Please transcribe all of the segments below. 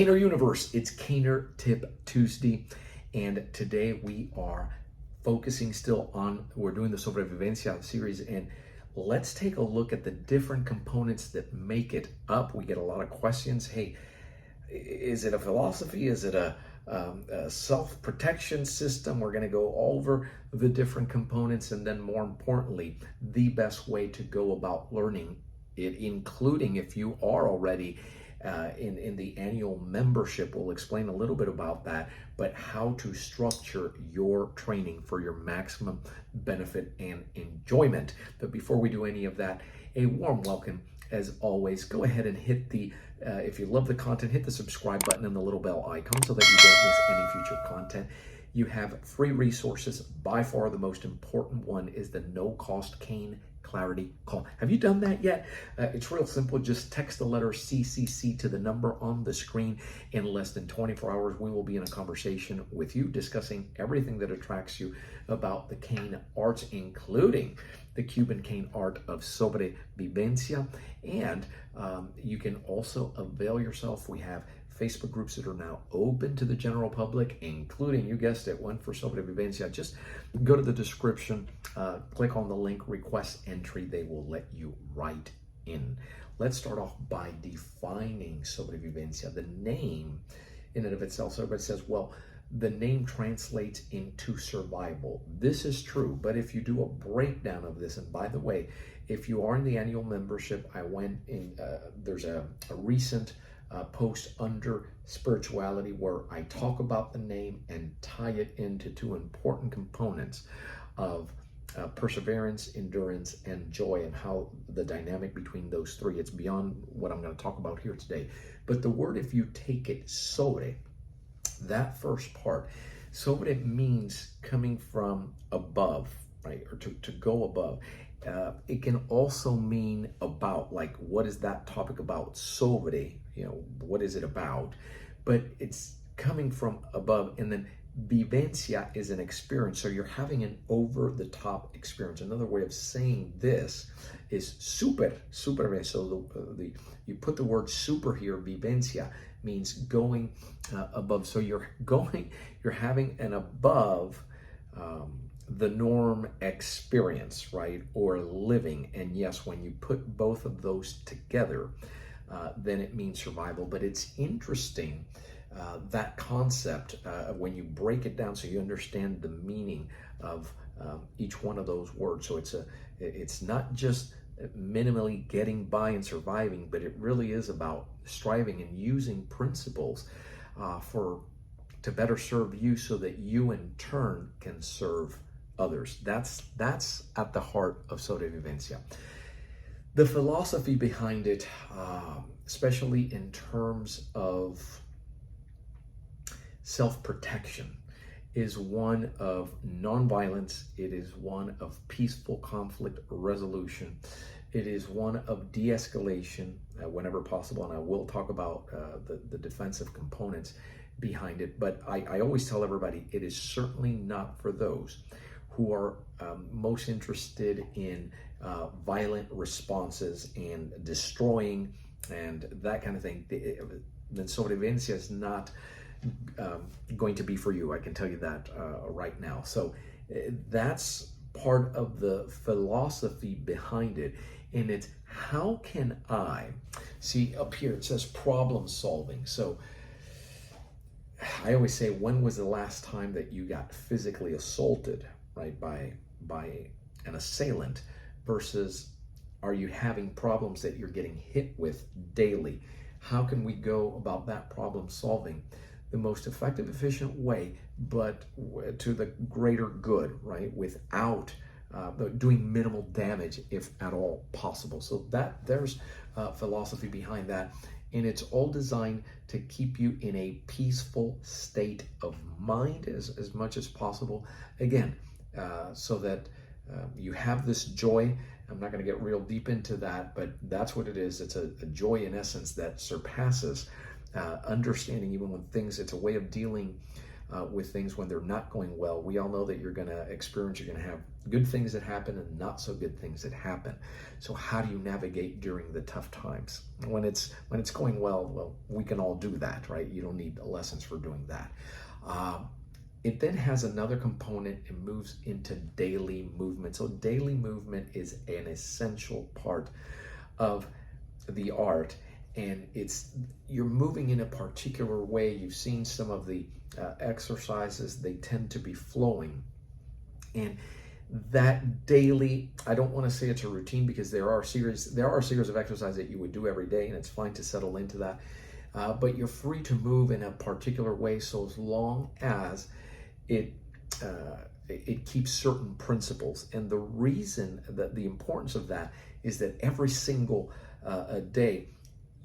Caner Universe, it's Caner Tip Tuesday, and today we are focusing still on, we're doing the Sobrevivencia series, and let's take a look at the different components that make it up. We get a lot of questions. Hey, is it a philosophy? Is it a self-protection system? We're going to go over the different components, and then more importantly, the best way to go about learning it, including if you are already in the annual membership. We'll explain a little bit about that, but how to structure your training for your maximum benefit and enjoyment. But before we do any of that, a warm welcome as always. Go ahead and hit the, if you love the content, hit the subscribe button and the little bell icon so that you don't miss any future content. You have free resources. By far the most important one is the no-cost cane clarity call. Have you done that yet? It's real simple. Just text the letter CCC to the number on the screen. In less than 24 hours, we will be in a conversation with you discussing everything that attracts you about the cane arts, including the Cuban cane art of Sobrevivencia. And you can also avail yourself. We have Facebook groups that are now open to the general public, including, you guessed it, one for Sobrevivencia. Just go to the description, click on the link, request entry. They will let you right in. Let's start off by defining Sobrevivencia. The name in and of itself, so everybody says, well, the name translates into survival. This is true, but if you do a breakdown of this, and by the way, if you are in the annual membership, I went in, there's a recent post under spirituality where I talk about the name and tie it into two important components of perseverance, endurance, and joy, and how the dynamic between those three. It's beyond what I'm going to talk about here today. But the word, if you take it sobre, that first part, sobre means coming from above, right? Or to go above. It can also mean about, like, what is that topic about? Sobre, you know, what is it about? But it's coming from above. And then vivencia is an experience. So you're having an over-the-top experience. Another way of saying this is super. So you put the word super here, vivencia means going above. So you're having an above the norm experience, right? Or living. And yes, when you put both of those together, then it means survival. But it's interesting, that concept, when you break it down so you understand the meaning of each one of those words. So it's not just minimally getting by and surviving, but it really is about striving and using principles to better serve you so that you in turn can serve others. That's at the heart of Sobrevivencia. The philosophy behind it, especially in terms of self-protection, is one of nonviolence. It is one of peaceful conflict resolution. It is one of de-escalation whenever possible, and I will talk about the defensive components behind it. But I always tell everybody, it is certainly not for those who are most interested in violent responses and destroying and that kind of thing. Then Sobrevivencia is not going to be for you. I can tell you that right now. So that's part of the philosophy behind it. And it's, how can I, see up here it says problem solving. So I always say, when was the last time that you got physically assaulted, right, by an assailant, versus are you having problems that you're getting hit with daily? How can we go about that problem solving the most effective, efficient way, but to the greater good, right, without doing minimal damage, if at all possible? So there's philosophy behind that. And it's all designed to keep you in a peaceful state of mind as much as possible. Again, so that you have this joy. I'm not going to get real deep into that, but that's what it is. It's a joy in essence that surpasses understanding, even when things, it's a way of dealing with things when they're not going well. We all know that you're going to have good things that happen and not so good things that happen. So how do you navigate during the tough times? When it's going well, we can all do that, right? You don't need lessons for doing that. It then has another component. It moves into daily movement. So daily movement is an essential part of the art, and you're moving in a particular way. You've seen some of the exercises. They tend to be flowing, and that daily, I don't want to say it's a routine, because there are a series of exercises that you would do every day, and it's fine to settle into that, but you're free to move in a particular way, so as long as it keeps certain principles. And the reason that the importance of that is that every single day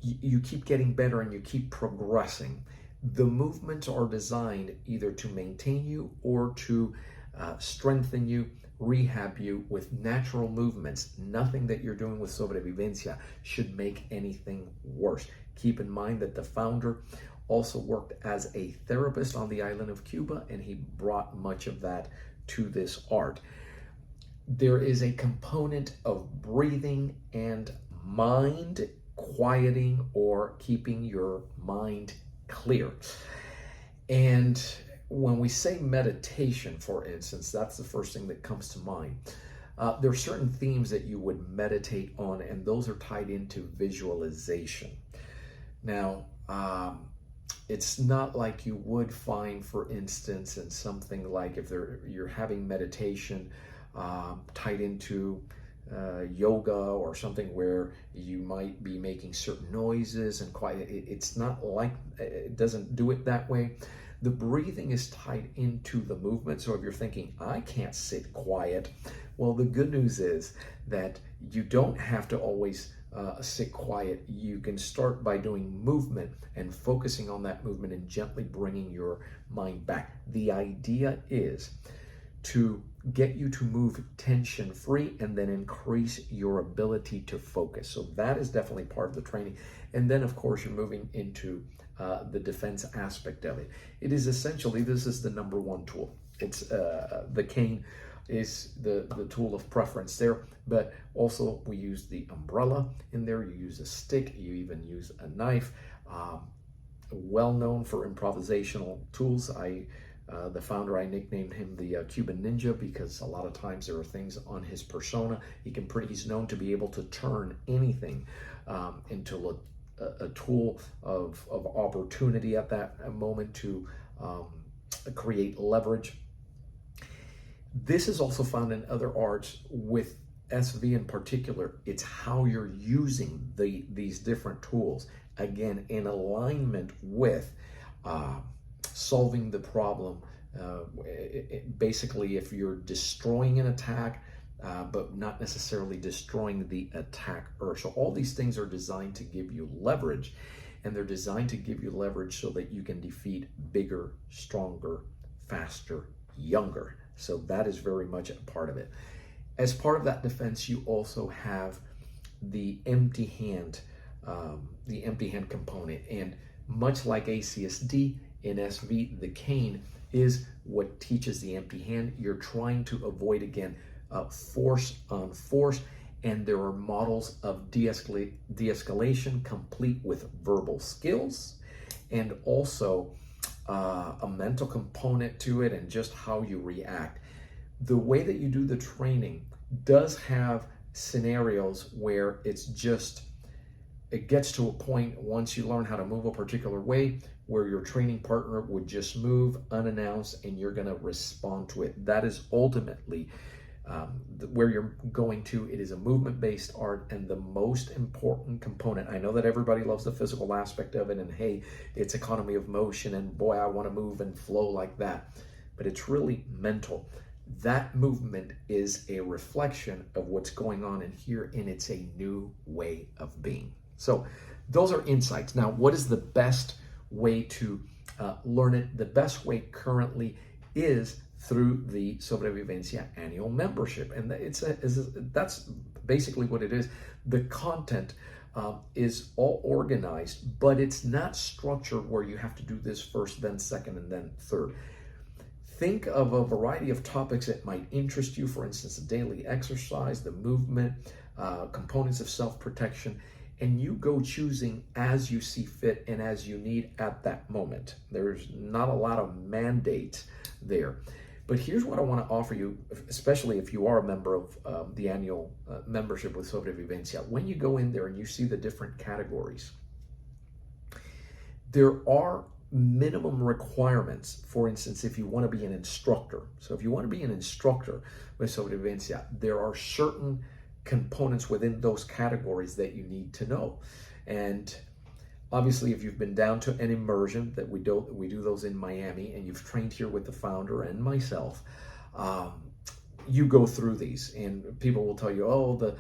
you keep getting better and you keep progressing. The movements are designed either to maintain you or to strengthen you, rehab you with natural movements. Nothing that you're doing with Sobrevivencia should make anything worse. Keep in mind that the founder also worked as a therapist on the island of Cuba, and he brought much of that to this art. There is a component of breathing and mind quieting, or keeping your mind clear. And when we say meditation, for instance, that's the first thing that comes to mind. There are certain themes that you would meditate on, and those are tied into visualization. Now, it's not like you would find, for instance, in something like if you're having meditation tied into yoga or something where you might be making certain noises and quiet. It's not like, it doesn't do it that way. The breathing is tied into the movement. So if you're thinking, I can't sit quiet, well, the good news is that you don't have to always sit quiet. You can start by doing movement and focusing on that movement and gently bringing your mind back. The idea is to get you to move tension free and then increase your ability to focus. So that is definitely part of the training. And then of course you're moving into the defense aspect of it. It is essentially, this is the number one tool. It's the cane is the tool of preference there, but also we use the umbrella in there. You use a stick, you even use a knife. Well known for improvisational tools. The founder, I nicknamed him the Cuban Ninja, because a lot of times there are things on his persona. He's known to be able to turn anything into a tool of opportunity at that moment to create leverage. This is also found in other arts. With SV in particular, it's how you're using these different tools, again, in alignment with solving the problem. Basically, if you're destroying an attack, but not necessarily destroying the attacker. So all these things are designed to give you leverage, and they're designed to give you leverage so that you can defeat bigger, stronger, faster, younger. So that is very much a part of it. As part of that defense, you also have the empty hand component. And much like ACSD, in SV, the cane is what teaches the empty hand. You're trying to avoid, again, force on force, and there are models of de-escalation complete with verbal skills, and also a mental component to it, and just how you react. The way that you do the training does have scenarios where it gets to a point, once you learn how to move a particular way, where your training partner would just move unannounced and you're going to respond to it. That is ultimately where you're going to. It is a movement-based art, and the most important component, I know that everybody loves the physical aspect of it, and hey, it's economy of motion, and boy, I want to move and flow like that, but it's really mental. That movement is a reflection of what's going on in here, and it's a new way of being. So those are insights. Now, what is the best way to learn it? The best way currently is through the Sobrevivencia annual membership, and that's basically what it is, the content is all organized, but it's not structured where you have to do this first, then second, and then third. Think of a variety of topics that might interest you. For instance, the daily exercise, the movement, components of self-protection, and you go choosing as you see fit and as you need at that moment. There's not a lot of mandate there. But here's what I want to offer you, especially if you are a member of the annual membership with Sobrevivencia. When you go in there and you see the different categories, there are minimum requirements. For instance, if you want to be an instructor. So if you want to be an instructor with Sobrevivencia, there are certain components within those categories that you need to know. And obviously, if you've been down to an immersion, that we do those in Miami, and you've trained here with the founder and myself, you go through these, and people will tell you, oh, the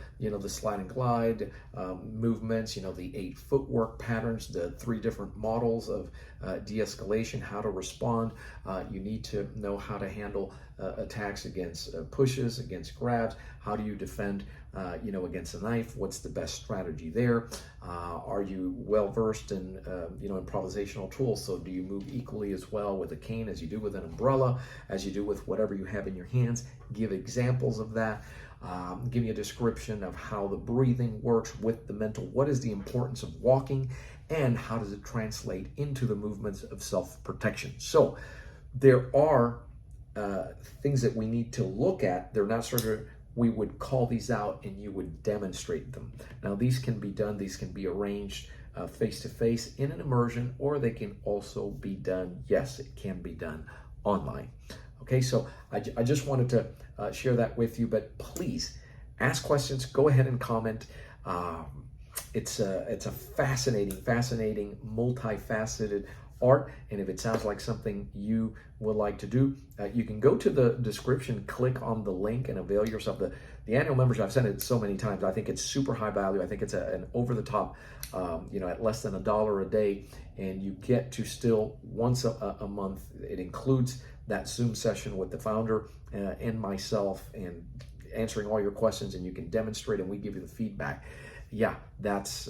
slide and glide movements, the 8 footwork patterns, the 3 different models of de-escalation, how to respond. You need to know how to handle attacks against pushes, against grabs. How do you defend, against a knife? What's the best strategy there? Are you well versed in, improvisational tools? So do you move equally as well with a cane as you do with an umbrella, as you do with whatever you have in your hands? Give examples of that. Give me a description of how the breathing works with the mental. What is the importance of walking, and how does it translate into the movements of self-protection? So there are things that we need to look at. They're not sort of, we would call these out and you would demonstrate them. Now these can be done, these can be arranged face-to-face in an immersion, or they can also be done, yes, it can be done online. Okay, so I just wanted to share that with you, but please ask questions, go ahead and comment. It's a fascinating, multifaceted art, and if it sounds like something you would like to do, you can go to the description, click on the link, and avail yourself. The annual membership, I've said it so many times, I think it's super high value. I think it's an over-the-top, at less than $1 a day, and you get to still once a month. It includes that Zoom session with the founder and myself, and answering all your questions, and you can demonstrate, and we give you the feedback. Yeah, that's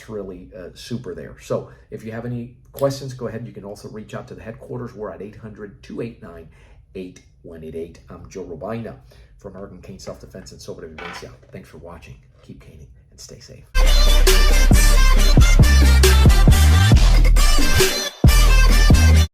really super there. So if you have any questions, go ahead. You can also reach out to the headquarters. We're at 800-289-8188. I'm Joe Robaina from American Cane Self-Defense and Sobrevivencia. Thanks for watching. Keep caning and stay safe.